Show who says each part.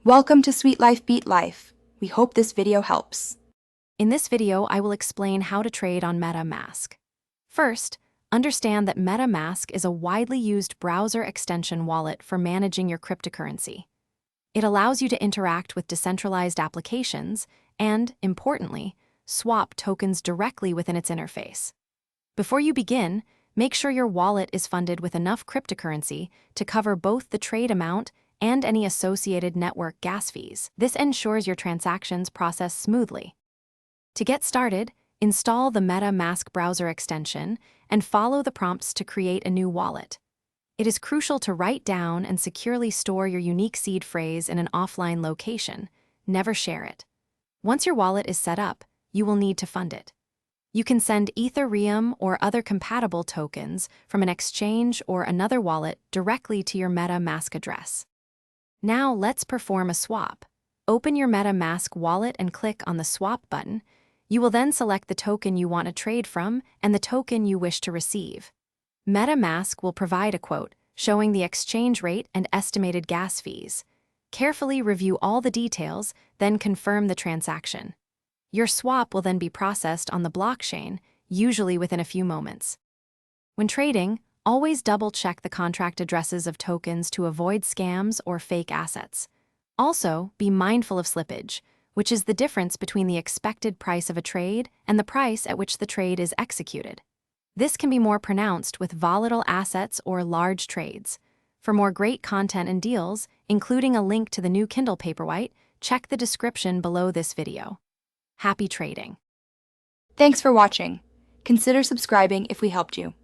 Speaker 1: Welcome to Sweet Life Beat Life. We hope this video helps.
Speaker 2: In this video, I will explain how to trade on MetaMask. First, understand that MetaMask is a widely used browser extension wallet for managing your cryptocurrency. It allows you to interact with decentralized applications and, importantly, swap tokens directly within its interface. Before you begin, make sure your wallet is funded with enough cryptocurrency to cover both the trade amount and any associated network gas fees. This ensures your transactions process smoothly. To get started, install the MetaMask browser extension and follow the prompts to create a new wallet. It is crucial to write down and securely store your unique seed phrase in an offline location. Never share it. Once your wallet is set up, you will need to fund it. You can send Ethereum or other compatible tokens from an exchange or another wallet directly to your MetaMask address. Now let's perform a swap. Open your MetaMask wallet and click on the Swap button. You will then select the token you want to trade from and the token you wish to receive. MetaMask will provide a quote showing the exchange rate and estimated gas fees. Carefully review all the details, then confirm the transaction. Your swap will then be processed on the blockchain, usually within a few moments. When trading, always double-check the contract addresses of tokens to avoid scams or fake assets. Also, be mindful of slippage, which is the difference between the expected price of a trade and the price at which the trade is executed. This can be more pronounced with volatile assets or large trades. For more great content and deals, including a link to the new Kindle Paperwhite, check the description below this video. Happy trading!
Speaker 1: Thanks for watching. Consider subscribing if we helped you.